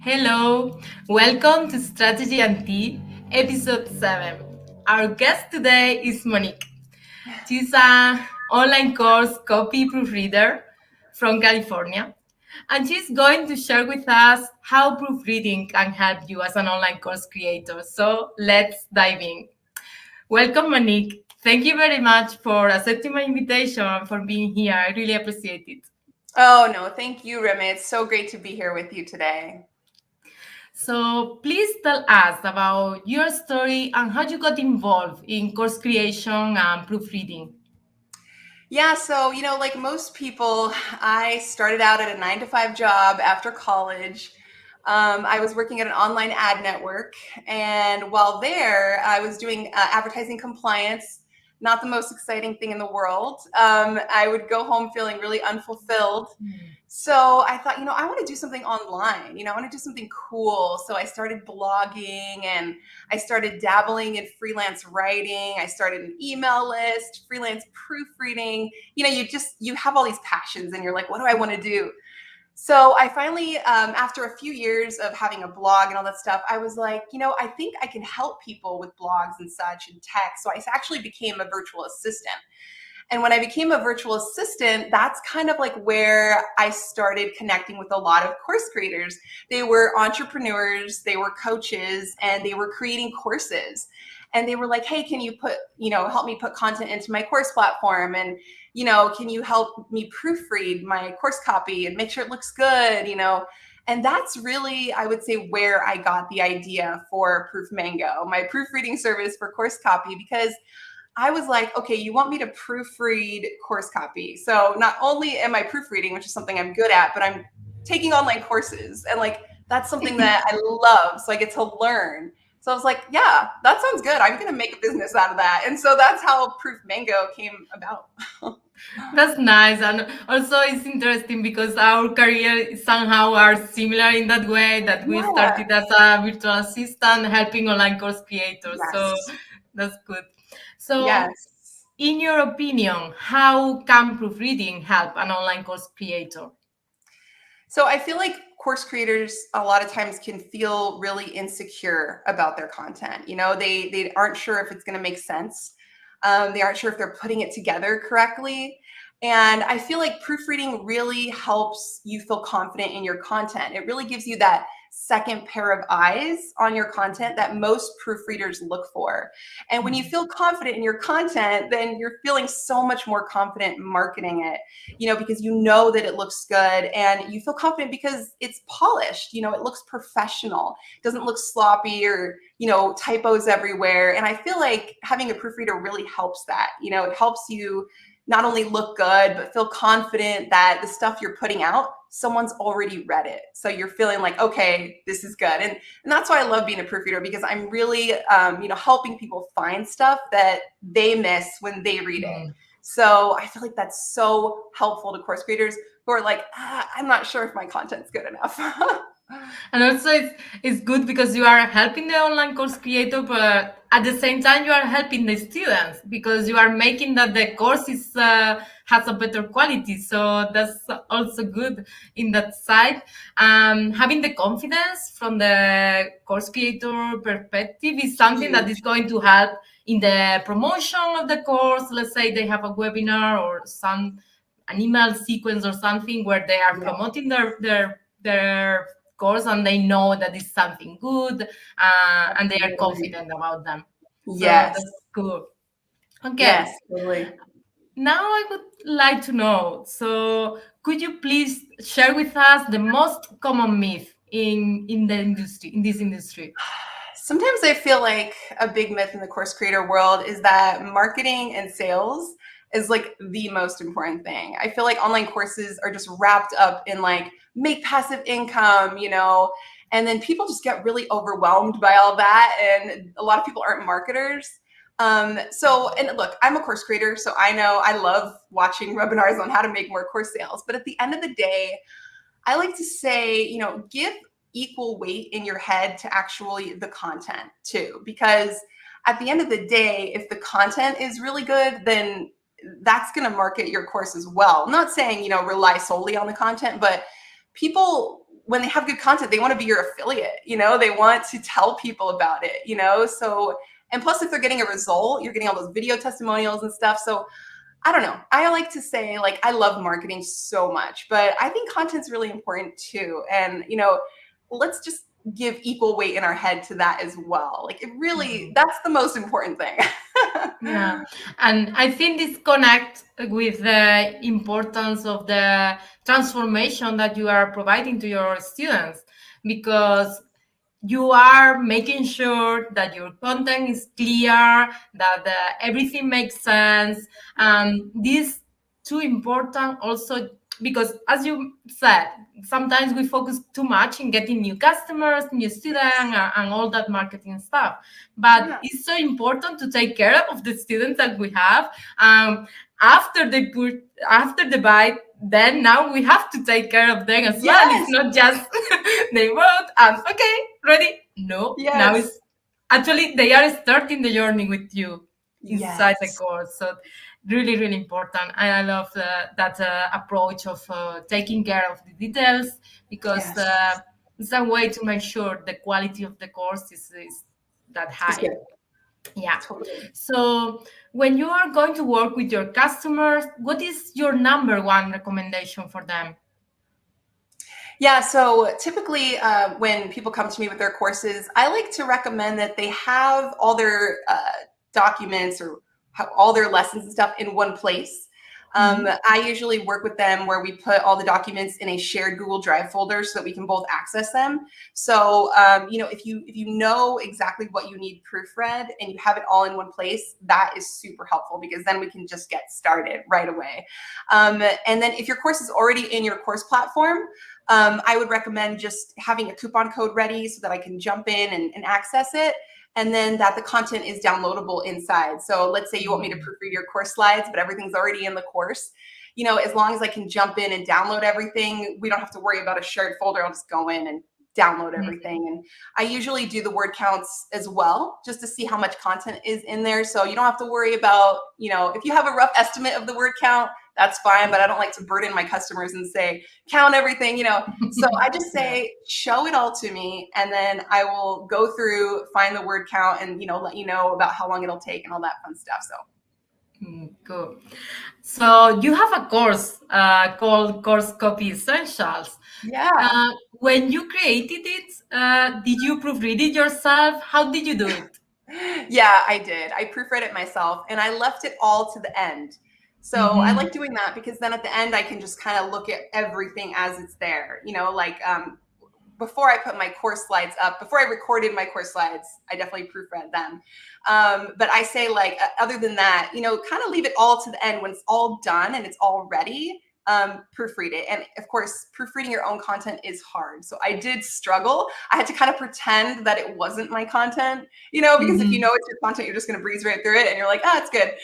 Hello, welcome to Strategy and Tea, episode 7. Our guest today is Monique. She's an online course copy proofreader from California, and she's going to share with us how proofreading can help you as an online course creator. So let's dive in. Welcome, Monique. Thank you very much for accepting my invitation and for being here. I really appreciate it. Oh, no, thank you, Remy. It's so great to be here with you today. So please tell us about your story and how you got involved in course creation and proofreading. Yeah, so, like most people, I started out at a 9 to 5 job after college. I was working at an online ad network. And while there, I was doing advertising compliance, not the most exciting thing in the world. I would go home feeling really unfulfilled. So I thought, I want to do something online. I want to do something cool. So I started blogging and I started dabbling in freelance writing. I started an email list, freelance proofreading. You have all these passions and you're like, what do I want to do? So I finally, after a few years of having a blog and all that stuff, I was like, I think I can help people with blogs and such and tech. So I actually became a virtual assistant. And when I became a virtual assistant, that's kind of like where I started connecting with a lot of course creators. They were entrepreneurs, they were coaches, and they were creating courses. And they were like, hey, can you help me put content into my course platform? And, can you help me proofread my course copy and make sure it looks good, And that's really, I would say, where I got the idea for Proof Mango, my proofreading service for course copy, because I was like, okay, you want me to proofread course copy. So not only am I proofreading, which is something I'm good at, but I'm taking online courses. And that's something that I love. So I get to learn. So I was like, yeah, that sounds good. I'm going to make a business out of that. And so that's how Proof Mango came about. That's nice. And also it's interesting because our career somehow are similar in that way that we started as a virtual assistant helping online course creators. Yes. So that's good. So yes. In your opinion, how can proofreading help an online course creator? So I feel like course creators a lot of times can feel really insecure about their content. They aren't sure if it's going to make sense. They aren't sure if they're putting it together correctly. And I feel like proofreading really helps you feel confident in your content. It really gives you that second pair of eyes on your content that most proofreaders look for. And when you feel confident in your content, then you're feeling so much more confident marketing it, because you know that it looks good and you feel confident because it's polished, it looks professional. It doesn't look sloppy or, typos everywhere. And I feel like having a proofreader really helps that. It helps you not only look good, but feel confident that the stuff you're putting out, someone's already read it. So you're feeling like, okay, this is good. And that's why I love being a proofreader, because I'm really, helping people find stuff that they miss when they read it. So I feel like that's so helpful to course creators who are like, I'm not sure if my content's good enough. And also it's good because you are helping the online course creator, but at the same time you are helping the students because you are making that the course has a better quality. So that's also good in that side. Having the confidence from the course creator perspective is something that is going to help in the promotion of the course. Let's say they have a webinar or an email sequence or something where they are promoting their course and they know that it's something good and they are confident about them. Yes. So that's cool. Okay. Yes, totally. Now I would like to know, so could you please share with us the most common myth in this industry? Sometimes I feel like a big myth in the course creator world is that marketing and sales is like the most important thing. I feel like online courses are just wrapped up in make passive income, and then people just get really overwhelmed by all that. And a lot of people aren't marketers. And look, I'm a course creator, so I know I love watching webinars on how to make more course sales. But at the end of the day, I like to say, give equal weight in your head to actually the content too, because at the end of the day, if the content is really good, then that's going to market your course as well. I'm not saying, rely solely on the content, but people, when they have good content, they want to be your affiliate, they want to tell people about it, so, and plus if they're getting a result, you're getting all those video testimonials and stuff. So I don't know. I like to say, like, I love marketing so much, but I think content's really important too. And, let's just give equal weight in our head to that as well. Like, it really, that's the most important thing. Yeah, and I think this connects with the importance of the transformation that you are providing to your students, because you are making sure that your content is clear, that everything makes sense. This too important also because, as you said, sometimes we focus too much in getting new customers, new students, and all that marketing stuff. But Yeah. it's so important to take care of the students that we have. After the buy, then now we have to take care of them as well. It's Yes. not just they wrote and okay, ready. No, now Yes. it's actually they are starting the journey with you inside the Yes. course. So really, really important. And I love that approach of taking care of the details, because Yes. it's a way to make sure the quality of the course is that It's high. good. Yeah. Totally. So when you are going to work with your customers, what is your number one recommendation for them? Yeah, so typically when people come to me with their courses, I like to recommend that they have all their documents or all their lessons and stuff in one place. I usually work with them where we put all the documents in a shared Google Drive folder so that we can both access them. So, if you know exactly what you need proofread and you have it all in one place, that is super helpful, because then we can just get started right away. And then if your course is already in your course platform, I would recommend just having a coupon code ready so that I can jump in and access it. And then that the content is downloadable inside. So let's say you want me to proofread your course slides, but everything's already in the course. As long as I can jump in and download everything, we don't have to worry about a shared folder. I'll just go in and download everything. And I usually do the word counts as well, just to see how much content is in there. So you don't have to worry about, if you have a rough estimate of the word count, that's fine, but I don't like to burden my customers and say, count everything, So I just say, show it all to me, and then I will go through, find the word count, and, let you know about how long it'll take and all that fun stuff. So. Cool. So you have a course called Course Copy Essentials. Yeah. When you created it, did you proofread it yourself? How did you do it? Yeah, I did. I proofread it myself, and I left it all to the end. So I like doing that, because then at the end I can just kind of look at everything as it's there. Before I put my course slides up, before I recorded my course slides, I definitely proofread them. But I say, other than that, kind of leave it all to the end when it's all done and it's all ready. Proofread it. And of course, proofreading your own content is hard. So I did struggle. I had to kind of pretend that it wasn't my content, because if you know it's your content, you're just going to breeze right through it and you're like, it's good.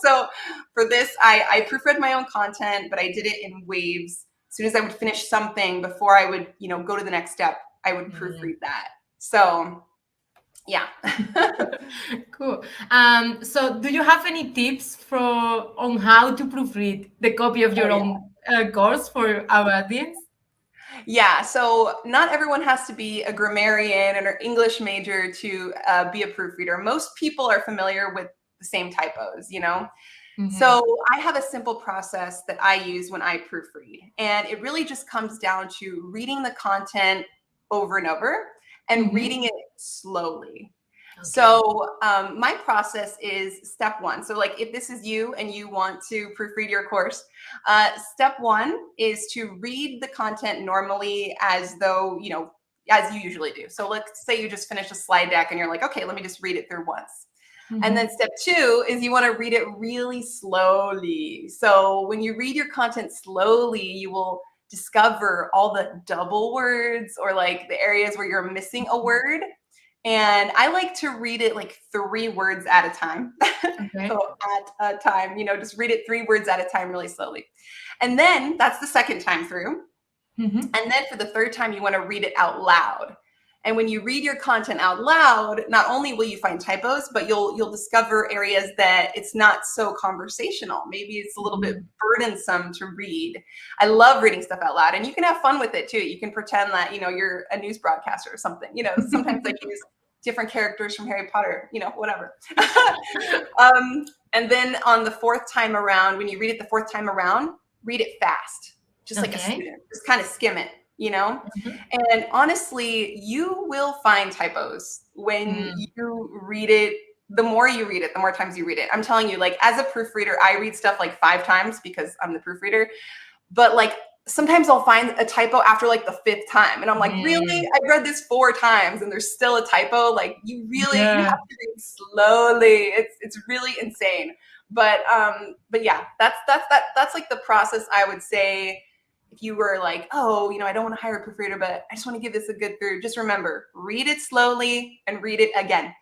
So for this, I proofread my own content, but I did it in waves. As soon as I would finish something, before I would, go to the next step, I would proofread that. So yeah. Cool. So do you have any tips on how to proofread the copy of your own course for our audience? Yeah, so not everyone has to be a grammarian or English major to be a proofreader. Most people are familiar with the same typos, So I have a simple process that I use when I proofread, and it really just comes down to reading the content over and over and reading it slowly. Okay. So my process is step one. So if this is you and you want to proofread your course, step one is to read the content normally as though, as you usually do. So let's say you just finished a slide deck and you're like, okay, let me just read it through once. And then step two is you want to read it really slowly. So when you read your content slowly, you will discover all the double words or the areas where you're missing a word. And I like to read it 3 words at a time. Okay. So at a time, just read it 3 words at a time really slowly. And then that's the second time through. And then for the third time, you want to read it out loud. And when you read your content out loud, not only will you find typos, but you'll discover areas that it's not so conversational. Maybe it's a little bit burdensome to read. I love reading stuff out loud, and you can have fun with it too. You can pretend that, you're a news broadcaster or something. Sometimes I use different characters from Harry Potter, whatever. And then on the fourth time around, when you read it the fourth time around, read it fast, just like a student, just kind of skim it. And honestly, you will find typos when you read it. The more you read it, the more times you read it. I'm telling you, like, as a proofreader, I read stuff like 5 times because I'm the proofreader. But like, sometimes I'll find a typo after like the 5th time. And I'm like, really? I read this 4 times and there's still a typo. Like, you have to read slowly. It's really insane. But yeah, that's like the process, I would say. If you were like, oh, I don't want to hire a proofreader, but I just want to give this a good through. Just remember, read it slowly and read it again.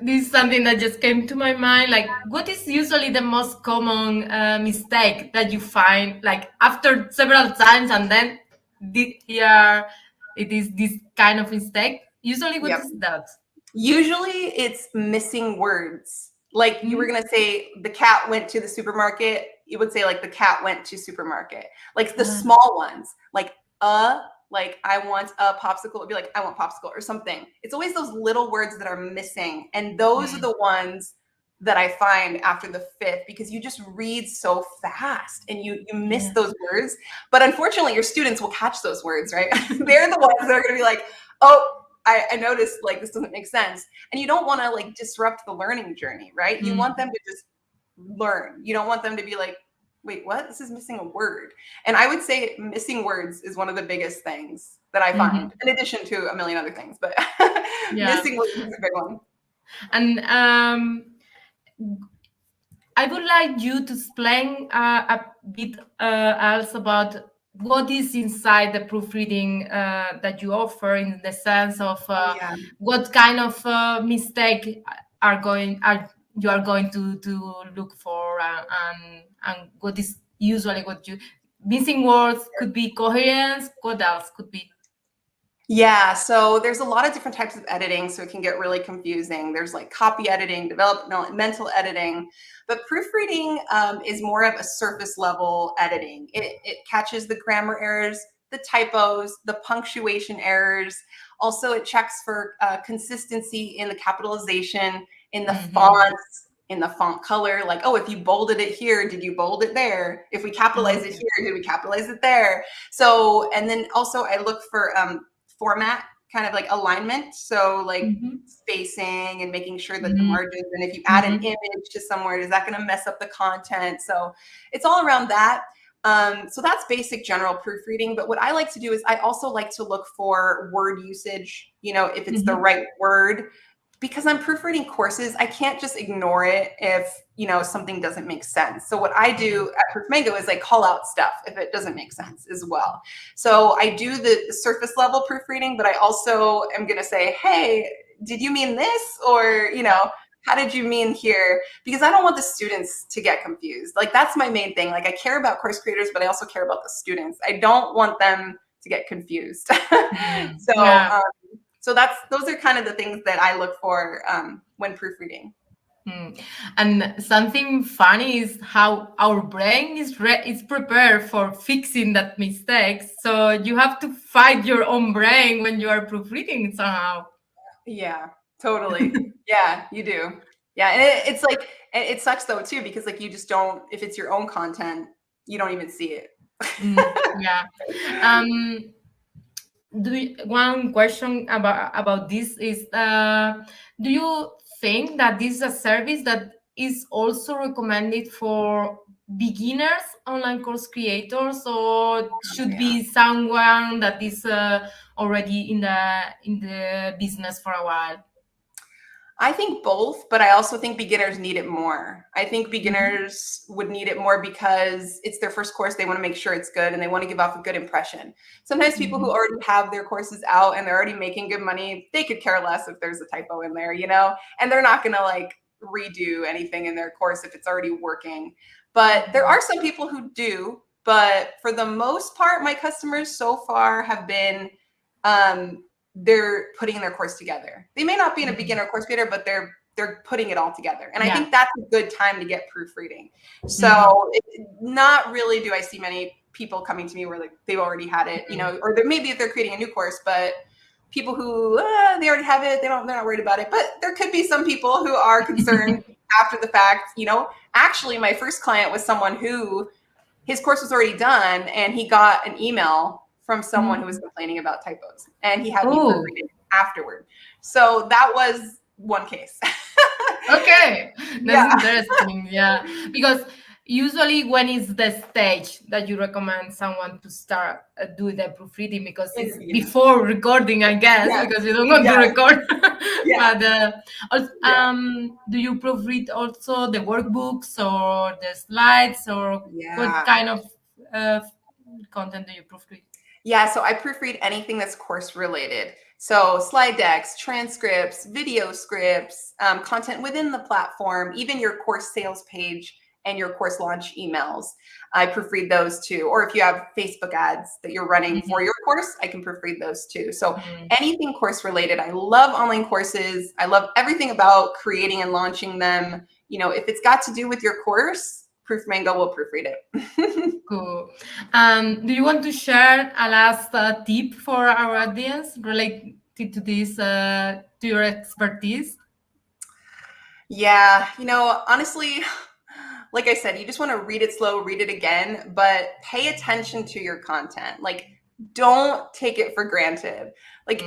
This is something that just came to my mind. Like, what is usually the most common mistake that you find, like, after several times, and then here it is this kind of mistake? Usually, what is that? Usually, it's missing words. Like, you were going to say the cat went to the supermarket. You would say, like, the cat went to supermarket. Like, the small ones, like I want a popsicle. It'd be like, I want popsicle or something. It's always those little words that are missing. And those are the ones that I find after the 5th, because you just read so fast and you miss those words. But unfortunately, your students will catch those words, right? They're the ones that are going to be like, oh, I noticed, like, this doesn't make sense. And you don't want to, like, disrupt the learning journey, right? You want them to just learn. You don't want them to be like, wait, what? This is missing a word. And I would say missing words is one of the biggest things that I find, in addition to a million other things. But missing words is a big one. And I would like you to explain a bit else about what is inside the proofreading that you offer, in the sense of what kind of mistake you are going to look for, and what is usually what you missing words could be coherence. What else could be? Yeah, so there's a lot of different types of editing, so it can get really confusing. There's like copy editing, developmental editing, but proofreading is more of a surface level editing. It catches the grammar errors, the typos, the punctuation errors. Also, it checks for consistency in the capitalization, in the fonts, in the font color. Like, oh, if you bolded it here, did you bold it there? If we capitalize it here, did we capitalize it there? So, and then also I look for format, kind of like alignment. So like spacing and making sure that the margins, and if you add an image to somewhere, is that going to mess up the content? So it's all around that. So that's basic general proofreading. But what I like to do is I also like to look for word usage, if it's the right word. Because I'm proofreading courses, I can't just ignore it if, something doesn't make sense. So what I do at Proof Mango is I call out stuff if it doesn't make sense as well. So I do the surface level proofreading, but I also am going to say, hey, did you mean this? Or, how did you mean here? Because I don't want the students to get confused. Like, that's my main thing. Like, I care about course creators, but I also care about the students. I don't want them to get confused. So those are kind of the things that I look for when proofreading. And something funny is how our brain is prepared for fixing that mistake. So you have to fight your own brain when you are proofreading somehow. Yeah, totally. Yeah, you do. Yeah, and it's like, it sucks though too, because like you just don't, if it's your own content, you don't even see it. Yeah. One question about this is, do you think that this is a service that is also recommended for beginners, online course creators, or should be someone that is already in the business for a while? I think both, but I also think beginners need it more. I think beginners would need it more because it's their first course. They want to make sure it's good and they want to give off a good impression. Sometimes people who already have their courses out and they're already making good money, they could care less if there's a typo in there, and they're not going to like redo anything in their course if it's already working. But there are some people who do. But for the most part, my customers so far have been, they're putting their course together. They may not be in a beginner course creator, but they're putting it all together. And I think that's a good time to get proofreading. So not really do I see many people coming to me where like they've already had it, you know, or maybe if they're creating a new course, but people who they already have it, they're not worried about it. But there could be some people who are concerned after the fact, you know. Actually, my first client was someone who his course was already done and he got an email from someone who was complaining about typos, and he had me proofread it afterward. So that was one case. Okay, that's interesting. Yeah, because usually when is the stage that you recommend someone to start doing the proofreading, because it's before recording, I guess, because you don't want to record. But do you proofread also the workbooks or the slides, or what kind of content do you proofread? Yeah, so I proofread anything that's course related. So slide decks, transcripts, video scripts, content within the platform, even your course sales page and your course launch emails. I proofread those too. Or if you have Facebook ads that you're running for your course, I can proofread those too. So anything course related. I love online courses. I love everything about creating and launching them. You know, if it's got to do with your course, ProofMango will proofread it. Cool. Do you want to share a last tip for our audience related to this, to your expertise? Yeah, you know, honestly, like I said, you just want to read it slow, read it again, but pay attention to your content. Like, don't take it for granted. Like,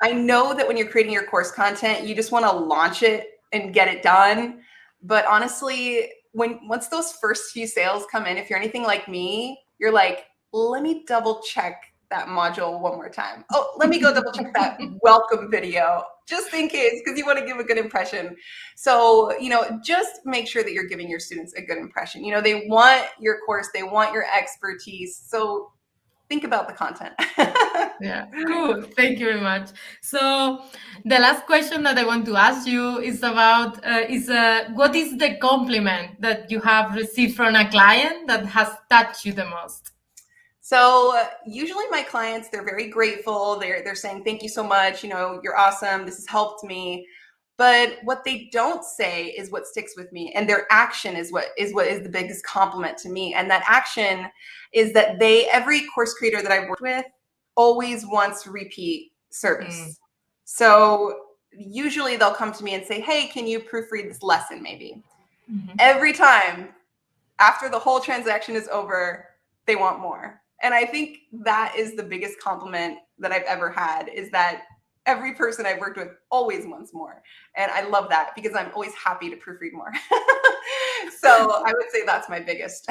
I know that when you're creating your course content, you just want to launch it and get it done. But honestly, once those first few sales come in, if you're anything like me, you're like, let me double check that module one more time. Oh, let me go double check that welcome video just in case, because you want to give a good impression. So, you know, just make sure that you're giving your students a good impression. You know, they want your course, they want your expertise. So think about the content. Yeah, cool. Thank you very much. So the last question that I want to ask you is about what is the compliment that you have received from a client that has touched you the most? So usually my clients, they're very grateful. They're saying, thank you so much. You know, you're awesome. This has helped me. But what they don't say is what sticks with me. And their action is what is the biggest compliment to me. And that action is that every course creator that I've worked with always wants repeat service. So usually they'll come to me and say, hey, can you proofread this lesson maybe? Every time after the whole transaction is over, they want more. And I think that is the biggest compliment that I've ever had, is that every person I've worked with always wants more. And I love that because I'm always happy to proofread more. So I would say that's my biggest.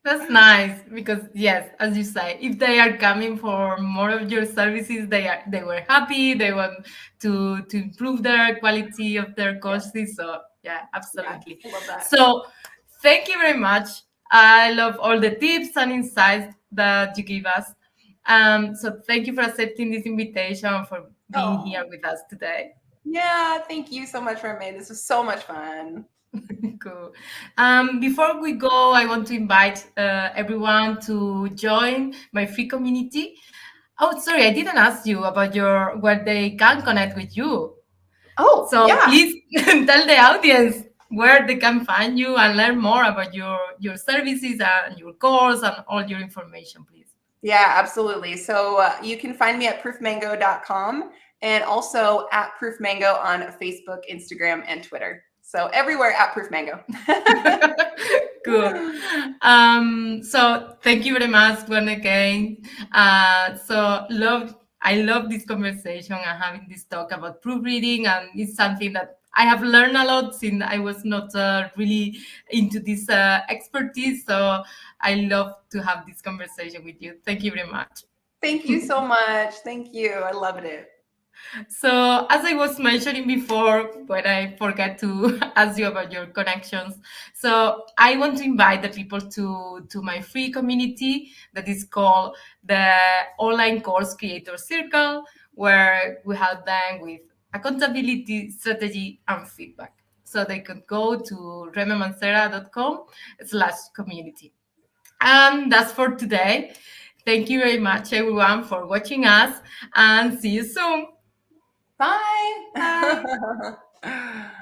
That's nice, because yes, as you say, if they are coming for more of your services, they were happy, they want to improve their quality of their courses. So yeah, absolutely. I love that. So thank you very much. I love all the tips and insights that you give us. So thank you for accepting this invitation, for being here with us today. Yeah, thank you so much, Remy. This was so much fun. Cool. Before we go, I want to invite everyone to join my free community. Oh, sorry, I didn't ask you about where they can connect with you. Oh, so yeah. Please tell the audience where they can find you and learn more about your services and your course and all your information, please. Yeah, absolutely. So you can find me at proofmango.com and also at proofmango on Facebook, Instagram, and Twitter. So everywhere at proofmango. Cool. So thank you very much once again. I love this conversation and having this talk about proofreading, and it's something that I have learned a lot since I was not really into this expertise. So I love to have this conversation with you. Thank you very much. Thank you so much. Thank you. I loved it. So, as I was mentioning before, when I forget to ask you about your connections, so I want to invite the people to my free community that is called the Online Course Creator Circle, where we help them with accountability, strategy, and feedback. So they could go to rememancera.com/community. And that's for today. Thank you very much, everyone, for watching us, and see you soon. Bye. Bye.